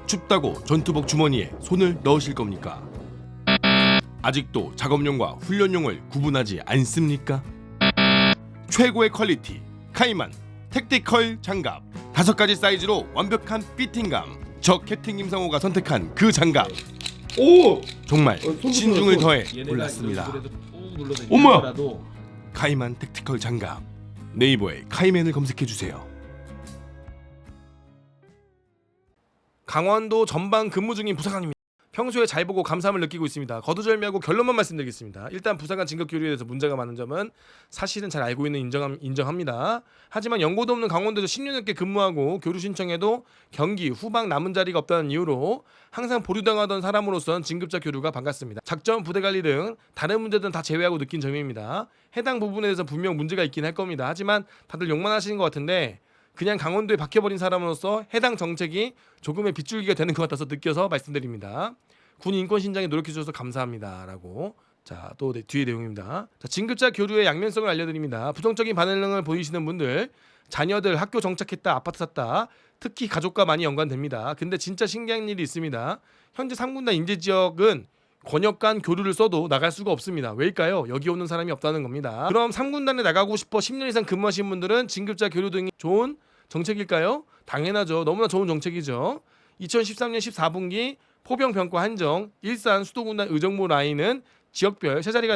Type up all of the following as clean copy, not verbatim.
춥다고 전투복 주머니에 손을 넣으실 겁니까? 아직도 작업용과 훈련용을 구분하지 않습니까? 최고의 퀄리티 카이만 택티컬 장갑 5가지 사이즈로 완벽한 피팅감. 저 캡틴 김상호가 선택한 그 장갑. 오! 정말 신중을 더해 골랐습니다. 어머야! 카이만 택티컬 장갑. 네이버에 카이맨을 검색해주세요. 강원도 전방 근무 중인 부사관입니다. 평소에 잘 보고 감사함을 느끼고 있습니다. 거두절미하고 결론만 말씀드리겠습니다. 일단 부사관 진급 교류에 대해서 문제가 많은 점은 사실은 잘 알고 있는 인정합니다. 하지만 연고도 없는 강원도에서 10년 넘게 근무하고 교류 신청에도 경기 후방 남은 자리가 없다는 이유로 항상 보류당하던 사람으로선 진급자 교류가 반갑습니다. 작전 부대 관리 등 다른 문제들은 다 제외하고 느낀 점입니다. 해당 부분에 대해서 분명 문제가 있긴 할 겁니다. 하지만 다들 욕만 하시는 것 같은데 그냥 강원도에 박혀버린 사람으로서 해당 정책이 조금의 빗줄기가 되는 것 같아서 느껴서 말씀드립니다. 군 인권 신장에 노력해 주셔서 감사합니다라고. 자, 또 뒤에 내용입니다. 자, 진급자 교류의 양면성을 알려드립니다. 부정적인 반응을 보이시는 분들, 자녀들 학교 정착했다, 아파트 샀다, 특히 가족과 많이 연관됩니다. 근데 진짜 신기한 일이 있습니다. 현재 3군단 인재 지역은 권역 간 교류를 써도 나갈 수가 없습니다. 왜일까요? 여기 오는 사람이 없다는 겁니다. 그럼 3군단에 나가고 싶어 10년 이상 근무하신 분들은 진급자 교류 등이 좋은 정책일까요? 당연하죠. 너무나 좋은 정책이죠. 2013년 14분기 포병 병과 한정 일산 수도군단 의정부 라인은 지역별 세 자리가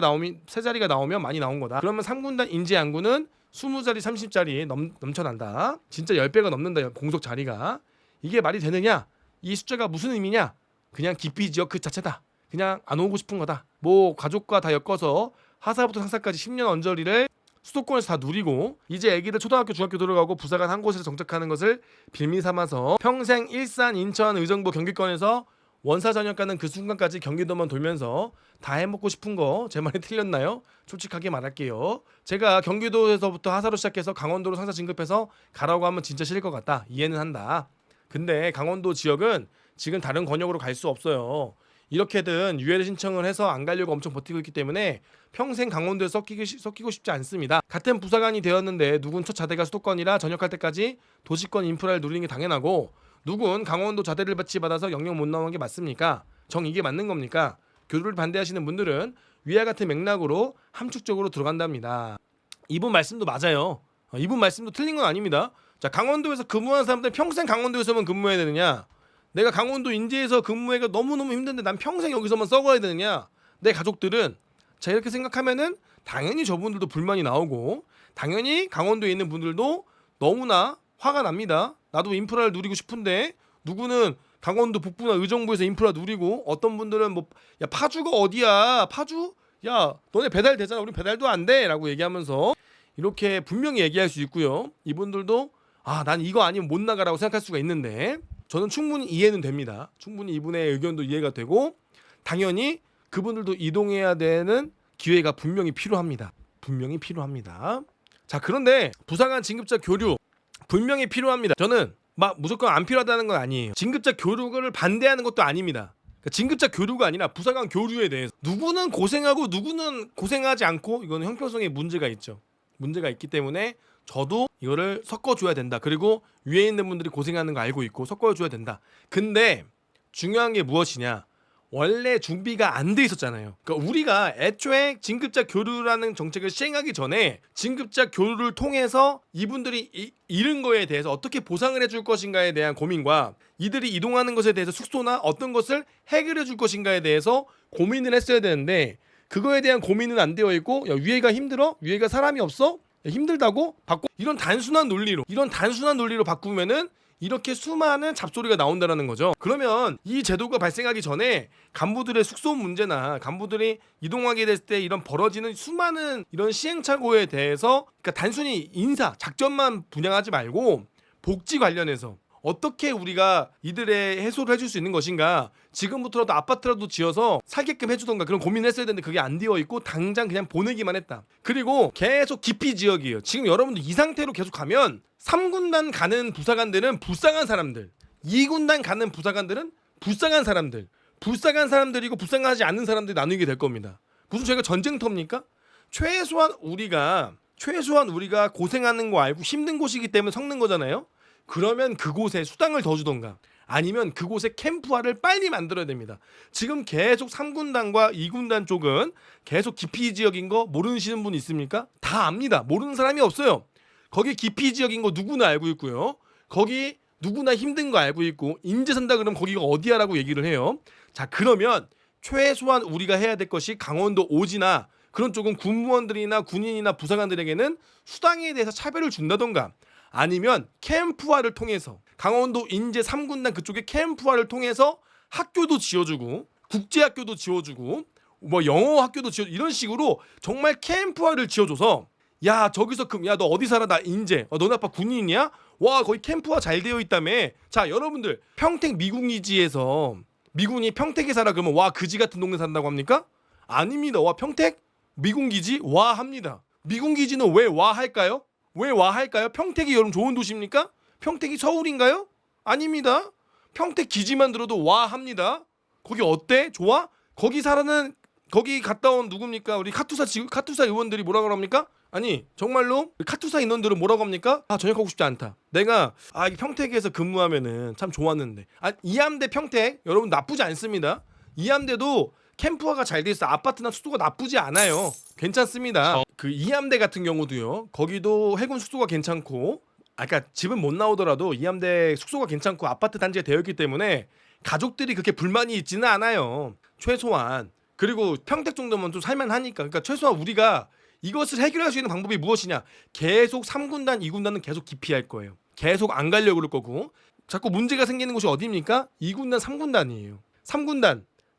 나오면 많이 나온 거다. 그러면 3군단 인재 양구는 20자리 30자리 넘쳐난다. 진짜 10배가 넘는다. 공속 자리가. 이게 말이 되느냐? 이 숫자가 무슨 의미냐? 그냥 기피 지역 그 자체다. 그냥 안 오고 싶은 거다. 뭐 가족과 다 엮어서 하사부터 상사까지 10년 언저리를 수도권에서 다 누리고 이제 애기들 초등학교 중학교 들어가고 부사관 한 곳에서 정착하는 것을 빌미 삼아서 평생 일산 인천 의정부 경기권에서 원사 전역 가는 그 순간까지 경기도만 돌면서 다 해먹고 싶은 거 제 말이 틀렸나요? 솔직하게 말할게요. 제가 경기도에서부터 하사로 시작해서 강원도로 상사 진급해서 가라고 하면 진짜 싫을 것 같다. 이해는 한다. 근데 강원도 지역은 지금 다른 권역으로 갈 수 없어요. 이렇게든 유예를 신청을 해서 안 가려고 엄청 버티고 있기 때문에 평생 강원도에 섞이고 싶지 않습니다. 같은 부사관이 되었는데 누군 첫 자대가 수도권이라 전역할 때까지 도시권 인프라를 누리는 게 당연하고 누군 강원도 자대를 받아서 영영 못 나오는 게 맞습니까? 정 이게 맞는 겁니까? 교류를 반대하시는 분들은 위와 같은 맥락으로 함축적으로 들어간답니다. 이분 말씀도 맞아요. 이분 말씀도 틀린 건 아닙니다. 자, 강원도에서 근무하는 사람들 평생 강원도에서만 근무해야 되느냐? 내가 강원도 인제에서 근무하기가 너무너무 힘든데 난 평생 여기서만 썩어야 되느냐? 내 가족들은 자 이렇게 생각하면은 당연히 저분들도 불만이 나오고 당연히 강원도에 있는 분들도 너무나 화가 납니다. 나도 인프라를 누리고 싶은데 누구는 강원도 북부나 의정부에서 인프라 누리고 어떤 분들은 뭐 야 파주가 어디야? 파주? 야 너네 배달 되잖아. 우리 배달도 안 돼. 라고 얘기하면서 이렇게 분명히 얘기할 수 있고요. 이분들도 아 난 이거 아니면 못 나가라고 생각할 수가 있는데 저는 충분히 이해는 됩니다. 충분히 이분의 의견도 이해가 되고 당연히 그분들도 이동해야 되는 기회가 분명히 필요합니다. 분명히 필요합니다. 자 그런데 부사관 진급자 교류 분명히 필요합니다. 저는 막 무조건 안 필요하다는 건 아니에요. 진급자 교류를 반대하는 것도 아닙니다. 그러니까 진급자 교류가 아니라 부사관 교류에 대해서 누구는 고생하고 누구는 고생하지 않고 이거는 형평성에 문제가 있죠. 문제가 있기 때문에 저도 이거를 섞어줘야 된다. 그리고 위에 있는 분들이 고생하는 거 알고 있고 섞어줘야 된다. 근데 중요한 게 무엇이냐? 원래 준비가 안 돼 있었잖아요. 그러니까 우리가 애초에 진급자 교류라는 정책을 시행하기 전에 진급자 교류를 통해서 이분들이 잃은 거에 대해서 어떻게 보상을 해줄 것인가에 대한 고민과 이들이 이동하는 것에 대해서 숙소나 어떤 것을 해결해 줄 것인가에 대해서 고민을 했어야 되는데 그거에 대한 고민은 안 되어 있고 야, 위에가 힘들어? 위에가 사람이 없어? 야, 힘들다고? 바꿔? 이런 단순한 논리로 바꾸면은 이렇게 수많은 잡소리가 나온다는 거죠. 그러면 이 제도가 발생하기 전에 간부들의 숙소 문제나 간부들이 이동하게 됐을 때 이런 벌어지는 수많은 이런 시행착오에 대해서 그러니까 단순히 인사, 작전만 분양하지 말고 복지 관련해서 어떻게 우리가 이들의 해소를 해줄 수 있는 것인가. 지금부터라도 아파트라도 지어서 살게끔 해주던가 그런 고민을 했어야 되는데 그게 안 되어 있고 당장 그냥 보내기만 했다. 그리고 계속 기피 지역이에요. 지금 여러분들 이 상태로 계속 가면 3군단 가는 부사관들은 불쌍한 사람들, 2군단 가는 부사관들은 불쌍한 사람들, 불쌍한 사람들이고 불쌍하지 않는 사람들이 나누게 될 겁니다. 무슨 저희가 전쟁터입니까? 최소한 우리가 고생하는 거 알고 힘든 곳이기 때문에 섞는 거잖아요. 그러면 그곳에 수당을 더 주던가 아니면 그곳에 캠프화를 빨리 만들어야 됩니다. 지금 계속 3군단과 2군단 쪽은 계속 기피 지역인 거 모르시는 분 있습니까? 다 압니다. 모르는 사람이 없어요. 거기 기피 지역인 거 누구나 알고 있고요. 거기 누구나 힘든 거 알고 있고 인제 산다 그러면 거기가 어디야라고 얘기를 해요. 자, 그러면 최소한 우리가 해야 될 것이 강원도 오지나 그런 쪽은 군무원들이나 군인이나 부사관들에게는 수당에 대해서 차별을 준다던가 아니면 캠프화를 통해서 강원도 인제 3군단 그쪽에 캠프화를 통해서 학교도 지어주고 국제학교도 지어주고 뭐 영어 학교도 지어주고 이런 식으로 정말 캠프화를 지어줘서 야 저기서 야 너 어디 살아? 나 인제 너네 아빠 군인이야? 와 거기 캠프화 잘 되어 있다며. 자 여러분들 평택 미군기지에서 미군이 평택에 살아 그러면 와 그지 같은 동네 산다고 합니까? 아닙니다. 와 평택 미군기지 와 합니다. 미군기지는 왜 와 할까요? 왜 와 할까요? 평택이 여러분 좋은 도시입니까? 평택이 서울인가요? 아닙니다. 평택 기지만 들어도 와 합니다. 거기 어때? 좋아? 거기 살아는 거기 갔다 온 누굽니까? 우리 카투사 의원들이 뭐라 그럽니까? 아니 정말로 카투사 인원들은 뭐라고 합니까? 아 전역하고 싶지 않다. 내가 이 평택에서 근무하면은 참 좋았는데. 이암대 평택 여러분 나쁘지 않습니다. 이암대도 캠프화가 잘 돼 있어. 아파트나 숙소가 나쁘지 않아요. 괜찮습니다. 그 이암대 같은 경우도요. 거기도 해군 숙소가 괜찮고, 그러니까 집은 못 나오더라도 이암대 숙소가 괜찮고 아파트 단지가 되어 있기 때문에 가족들이 그렇게 불만이 있지는 않아요. 최소한. 그리고 평택 정도면 좀 살만하니까. 그러니까 최소한 우리가 이것을 해결할 수 있는 방법이 무엇이냐? 계속 3군단, 2군단은 계속 기피할 거예요. 계속 안 가려고 그럴 거고. 자꾸 문제가 생기는 곳이 어디입니까? 2군단, 3군단이에요.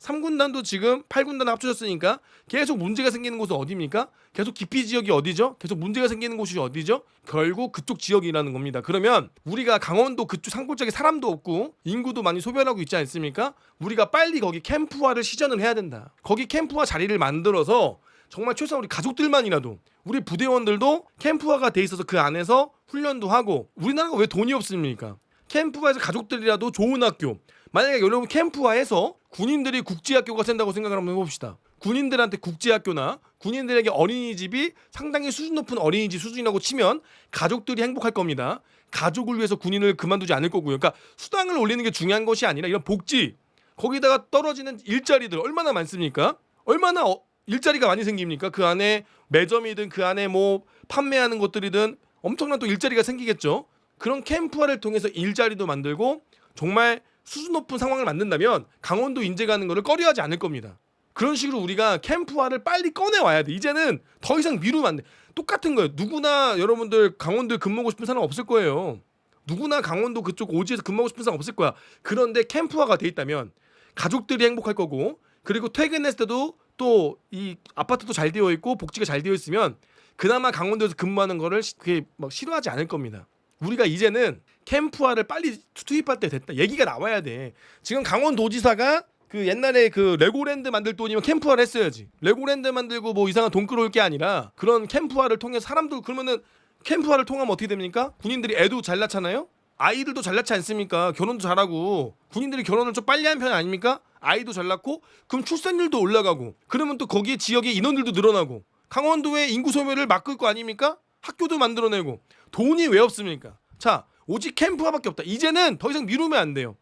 3군단도 지금 8군단 합쳐졌으니까 계속 문제가 생기는 곳은 어디입니까? 계속 기피 지역이 어디죠? 계속 문제가 생기는 곳이 어디죠? 결국 그쪽 지역이라는 겁니다. 그러면 우리가 강원도 그쪽 산골짜기 사람도 없고 인구도 많이 소멸하고 있지 않습니까? 우리가 빨리 거기 캠프화를 시전을 해야 된다. 거기 캠프화 자리를 만들어서 정말 최소한 우리 가족들만이라도 우리 부대원들도 캠프화가 돼 있어서 그 안에서 훈련도 하고. 우리나라가 왜 돈이 없습니까? 캠프화에서 가족들이라도 좋은 학교. 만약에 여러분 캠프화에서 군인들이 국제학교가 된다고 생각을 한번 해봅시다. 군인들한테 국제학교나 군인들에게 어린이집이 상당히 수준 높은 어린이집 수준이라고 치면 가족들이 행복할 겁니다. 가족을 위해서 군인을 그만두지 않을 거고요. 그러니까 수당을 올리는 게 중요한 것이 아니라 이런 복지, 거기다가 떨어지는 일자리들 얼마나 많습니까? 얼마나 일자리가 많이 생깁니까? 그 안에 매점이든 그 안에 뭐 판매하는 것들이든 엄청난 또 일자리가 생기겠죠. 그런 캠프화를 통해서 일자리도 만들고 정말 수준 높은 상황을 만든다면 강원도 인제 가는 거를 꺼려하지 않을 겁니다. 그런 식으로 우리가 캠프화를 빨리 꺼내와야 돼. 이제는 더 이상 미루면 안 돼. 똑같은 거예요. 누구나 여러분들 강원도에 근무하고 싶은 사람 없을 거예요. 누구나 강원도 그쪽 오지에서 근무하고 싶은 사람 없을 거야. 그런데 캠프화가 돼 있다면 가족들이 행복할 거고, 그리고 퇴근했을 때도 또 이 아파트도 잘 되어 있고 복지가 잘 되어 있으면 그나마 강원도에서 근무하는 거를 그게 막 싫어하지 않을 겁니다. 우리가 이제는 캠프화를 빨리 투입할 때 됐다. 얘기가 나와야 돼. 지금 강원도지사가 그 옛날에 그 레고랜드 만들 돈이면 캠프화를 했어야지. 레고랜드 만들고 뭐 이상한 돈 끌어올 게 아니라 그런 캠프화를 통해 사람들 그러면은 캠프화를 통하면 어떻게 됩니까? 군인들이 애도 잘 낳잖아요. 아이들도 잘 낳지 않습니까? 결혼도 잘하고. 군인들이 결혼을 좀 빨리 한 편 아닙니까? 아이도 잘 낳고 그럼 출산율도 올라가고 그러면 또 거기에 지역의 인원들도 늘어나고 강원도의 인구 소멸을 막을 거 아닙니까? 학교도 만들어내고. 돈이 왜 없습니까? 자, 오직 캠프화밖에 없다. 이제는 더 이상 미루면 안 돼요.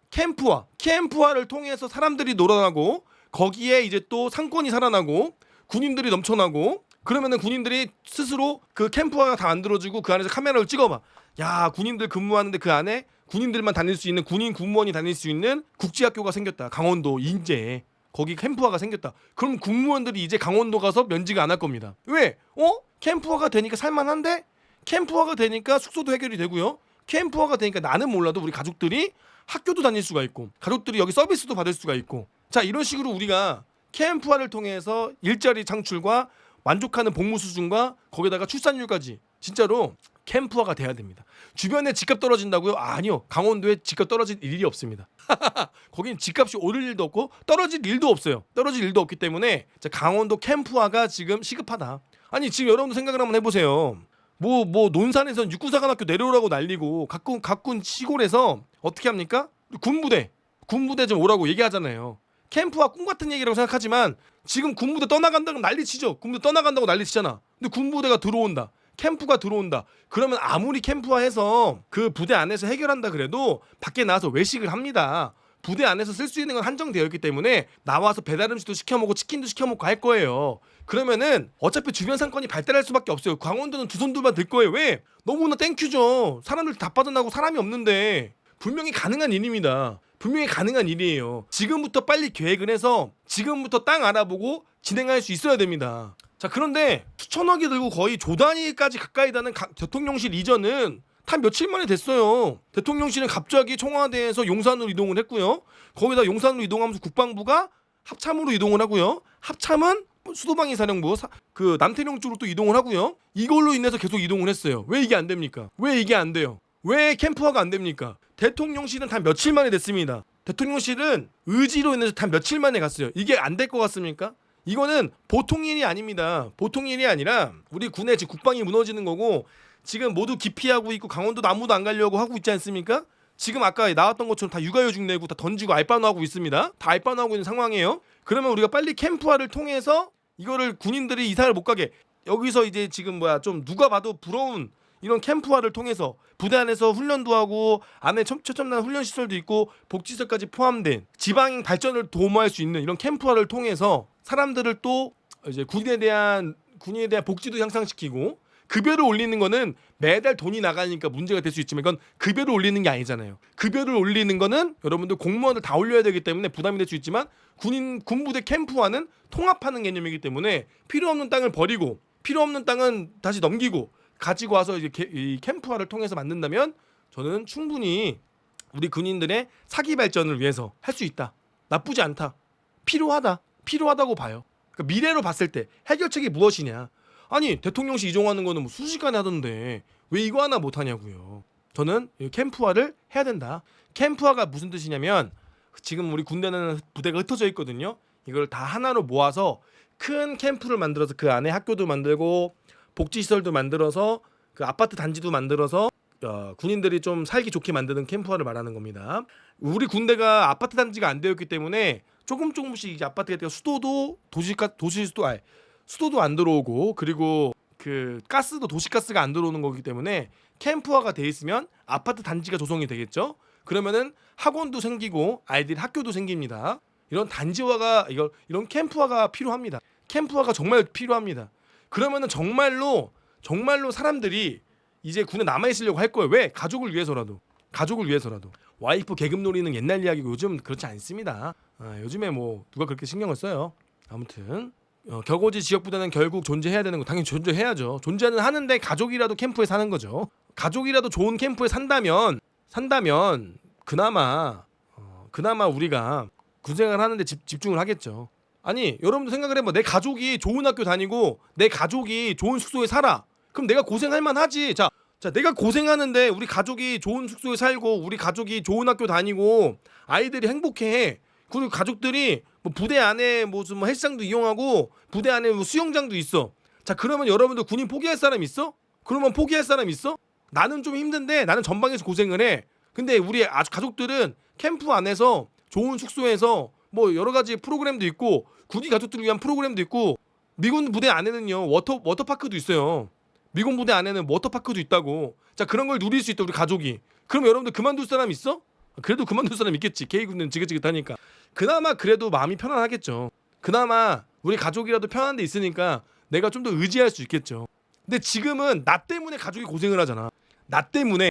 캠프화를 통해서 사람들이 놀아나고 거기에 이제 또 상권이 살아나고 군인들이 넘쳐나고 그러면은 군인들이 스스로 그 캠프화가 다 만들어지고 그 안에서 카메라를 찍어봐. 야, 군인들 근무하는데 그 안에 군인들만 다닐 수 있는 군인 군무원이 다닐 수 있는 국제학교가 생겼다. 강원도 인제에 거기 캠프화가 생겼다. 그럼 군무원들이 이제 강원도 가서 면직을 안 할 겁니다. 왜? 캠프화가 되니까 살만한데? 캠프화가 되니까 숙소도 해결이 되고요. 캠프화가 되니까 나는 몰라도 우리 가족들이 학교도 다닐 수가 있고 가족들이 여기 서비스도 받을 수가 있고. 자, 이런 식으로 우리가 캠프화를 통해서 일자리 창출과 만족하는 복무 수준과 거기다가 출산율까지 진짜로 캠프화가 돼야 됩니다. 주변에 집값 떨어진다고요? 아니요. 강원도에 집값 떨어질 일이 없습니다. 거긴 집값이 오를 일도 없고 떨어질 일도 없어요. 떨어질 일도 없기 때문에 강원도 캠프화가 지금 시급하다. 아니 지금 여러분도 생각을 한번 해보세요. 뭐 논산에선 육군사관학교 내려오라고 난리고 가꾼 시골에서 어떻게 합니까? 군부대 좀 오라고 얘기하잖아요. 캠프와 꿈 같은 얘기라고 생각하지만 지금 군부대 떠나간다고 난리치죠. 군부대 떠나간다고 난리치잖아. 근데 군부대가 들어온다. 캠프가 들어온다. 그러면 아무리 캠프화해서 그 부대 안에서 해결한다 그래도 밖에 나와서 외식을 합니다. 부대 안에서 쓸 수 있는 건 한정되어 있기 때문에 나와서 배달 음식도 시켜 먹고 치킨도 시켜 먹고 할 거예요. 그러면은 어차피 주변 상권이 발달할 수밖에 없어요. 강원도는 두 손 두 발 들 거예요. 왜? 너무나 땡큐죠. 사람들 다 빠져나고 사람이 없는데. 분명히 가능한 일입니다. 분명히 가능한 일이에요. 지금부터 빨리 계획을 해서 지금부터 땅 알아보고 진행할 수 있어야 됩니다. 자, 그런데 수천억이 들고 거의 조 단위까지 가까이 가는 대통령실 이전은 다 며칠 만에 됐어요. 대통령실은 갑자기 청와대에서 용산으로 이동을 했고요. 거기다 용산으로 이동하면서 국방부가 합참으로 이동을 하고요. 합참은 수도방위사령부 그 남태령 쪽으로 또 이동을 하고요. 이걸로 인해서 계속 이동을 했어요. 왜 이게 안 됩니까? 왜 이게 안 돼요? 왜 캠프화가 안 됩니까? 대통령실은 단 며칠 만에 됐습니다. 대통령실은 의지로 인해서 단 며칠 만에 갔어요. 이게 안 될 것 같습니까? 이거는 보통 일이 아닙니다. 보통 일이 아니라 우리 군의 지금 국방이 무너지는 거고 지금 모두 기피하고 있고 강원도도 아무도 안 가려고 하고 있지 않습니까? 지금 아까 나왔던 것처럼 다 육아휴직 내고 다 던지고 알바노하고 있습니다. 다 알바노하고 있는 상황이에요. 그러면 우리가 빨리 캠프화를 통해서 이거를 군인들이 이사를 못 가게 여기서 이제 지금 좀 누가 봐도 부러운 이런 캠프화를 통해서 부대 안에서 훈련도 하고 안에 최첨단 훈련 시설도 있고 복지시설까지 포함된 지방 발전을 도모할 수 있는 이런 캠프화를 통해서 사람들을 또 이제 군인에 대한 복지도 향상시키고 급여를 올리는 거는 매달 돈이 나가니까 문제가 될 수 있지만 이건 급여를 올리는 게 아니잖아요. 급여를 올리는 거는 여러분들 공무원들 다 올려야 되기 때문에 부담이 될 수 있지만 군부대 캠프화는 통합하는 개념이기 때문에 필요 없는 땅을 버리고 필요 없는 땅은 다시 넘기고 가지고 와서 이제 이 캠프화를 통해서 만든다면 저는 충분히 우리 군인들의 사기 발전을 위해서 할 수 있다. 나쁘지 않다. 필요하다고 봐요. 그러니까 미래로 봤을 때 해결책이 무엇이냐? 아니 대통령실 이종하는 거는 뭐 순식간에 하던데 왜 이거 하나 못 하냐고요. 저는 캠프화를 해야 된다. 캠프화가 무슨 뜻이냐면 지금 우리 군대는 부대가 흩어져 있거든요. 이걸 다 하나로 모아서 큰 캠프를 만들어서 그 안에 학교도 만들고 복지시설도 만들어서 그 아파트 단지도 만들어서 군인들이 좀 살기 좋게 만드는 캠프화를 말하는 겁니다. 우리 군대가 아파트 단지가 안 되었기 때문에 조금씩 이제 아파트가 수도도 수도도 안 들어오고 그리고 그 가스도 도시가스가 안 들어오는 거기 때문에 캠프화가 돼 있으면 아파트 단지가 조성이 되겠죠. 그러면은 학원도 생기고 아이들 학교도 생깁니다. 이런 단지화가 이런 캠프화가 필요합니다. 캠프화가 정말 필요합니다. 그러면은 정말로 사람들이 이제 군에 남아 있으려고 할 거예요. 왜? 가족을 위해서라도. 와이프 계급 노리는 옛날 이야기고 요즘 그렇지 않습니다. 요즘에 뭐 누가 그렇게 신경을 써요. 아무튼 격오지 지역부대는 결국 존재해야 되는 거 당연히 존재해야죠. 존재는 하는데 가족이라도 캠프에 사는 거죠. 가족이라도 좋은 캠프에 산다면 그나마 우리가 군생활 하는데 집중을 하겠죠. 아니 여러분도 생각을 해봐. 내 가족이 좋은 학교 다니고 내 가족이 좋은 숙소에 살아. 그럼 내가 고생할 만하지. 자 내가 고생하는데 우리 가족이 좋은 숙소에 살고 우리 가족이 좋은 학교 다니고 아이들이 행복해. 그리고 가족들이 뭐 부대 안에 무슨 뭐 헬스장도 이용하고 부대 안에 뭐 수영장도 있어. 자 그러면 여러분들 군인 포기할 사람 있어? 그러면 포기할 사람 있어? 나는 좀 힘든데 나는 전방에서 고생을 해. 근데 우리 가족들은 캠프 안에서 좋은 숙소에서 뭐 여러 가지 프로그램도 있고 군인 가족들을 위한 프로그램도 있고 미군 부대 안에는요 워터파크도 있어요. 미군 부대 안에는 워터파크도 있다고. 자 그런 걸 누릴 수 있다 우리 가족이. 그럼 여러분들 그만둘 사람 있어? 그래도 그만둘 사람 있겠지. K군은 지긋지긋하니까. 그나마 그래도 마음이 편안하겠죠. 그나마 우리 가족이라도 편한 데 있으니까 내가 좀 더 의지할 수 있겠죠. 근데 지금은 나 때문에 가족이 고생을 하잖아. 나 때문에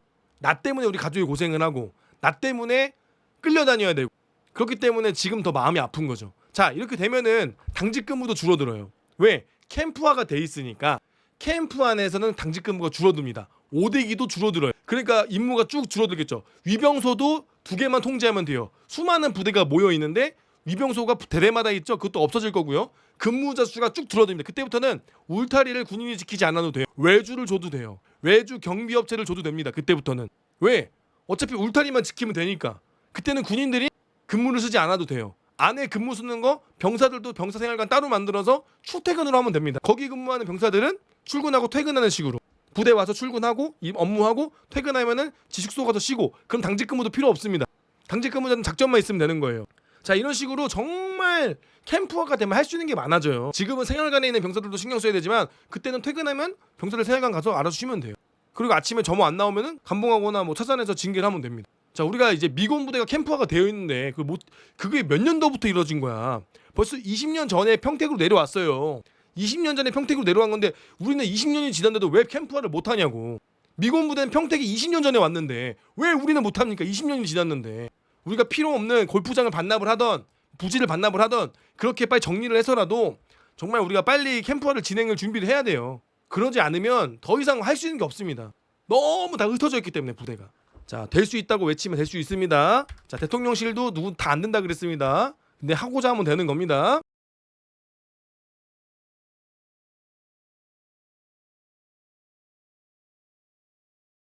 우리 가족이 고생을 하고 나 때문에 끌려다녀야 되고 그렇기 때문에 지금 더 마음이 아픈 거죠. 자 이렇게 되면은 당직 근무도 줄어들어요. 왜? 캠프화가 돼 있으니까 캠프 안에서는 당직 근무가 줄어듭니다. 오대기도 줄어들어요. 그러니까 임무가 쭉 줄어들겠죠. 위병소도 2개만 통제하면 돼요. 수많은 부대가 모여 있는데 위병소가 대대마다 있죠. 그것도 없어질 거고요. 근무자 수가 쭉 줄어듭니다. 그때부터는 울타리를 군인이 지키지 않아도 돼요. 외주를 줘도 돼요. 외주 경비업체를 줘도 됩니다. 그때부터는. 왜? 어차피 울타리만 지키면 되니까. 그때는 군인들이 근무를 쓰지 않아도 돼요. 안에 근무 쓰는 거 병사들도 병사생활관 따로 만들어서 출퇴근으로 하면 됩니다. 거기 근무하는 병사들은 출근하고 퇴근하는 식으로 부대 와서 출근하고 업무하고 퇴근하면은 지 숙소 가서 쉬고 그럼 당직 근무도 필요 없습니다. 당직 근무자는 작전만 있으면 되는 거예요. 자 이런 식으로 정말 정말 캠프화가 되면 할 수 있는 게 많아져요. 지금은 생활관에 있는 병사들도 신경 써야 되지만 그때는 퇴근하면 병사들 생활관 가서 알아서 쉬면 돼요. 그리고 아침에 점호 안 나오면은 감봉하거나 뭐 차산에서 징계를 하면 됩니다. 자, 우리가 이제 미군 부대가 캠프화가 되어 있는데 그게 몇 년도부터 이루어진 거야. 벌써 20년 전에 평택으로 내려왔어요. 20년 전에 평택으로 내려간 건데 우리는 20년이 지났는데도 왜 캠프화를 못 하냐고. 미군 부대는 평택이 20년 전에 왔는데 왜 우리는 못 합니까? 20년이 지났는데. 우리가 필요 없는 골프장을 반납을 하던 부지를 반납을 하던 그렇게 빨리 정리를 해서라도 정말 우리가 빨리 캠프화를 진행을 준비를 해야 돼요. 그러지 않으면 더 이상 할 수 있는 게 없습니다. 너무 다 흩어져 있기 때문에 부대가. 자, 될 수 있다고 외치면 될 수 있습니다. 자, 대통령실도 누구 다 안 된다 그랬습니다. 근데 하고자 하면 되는 겁니다.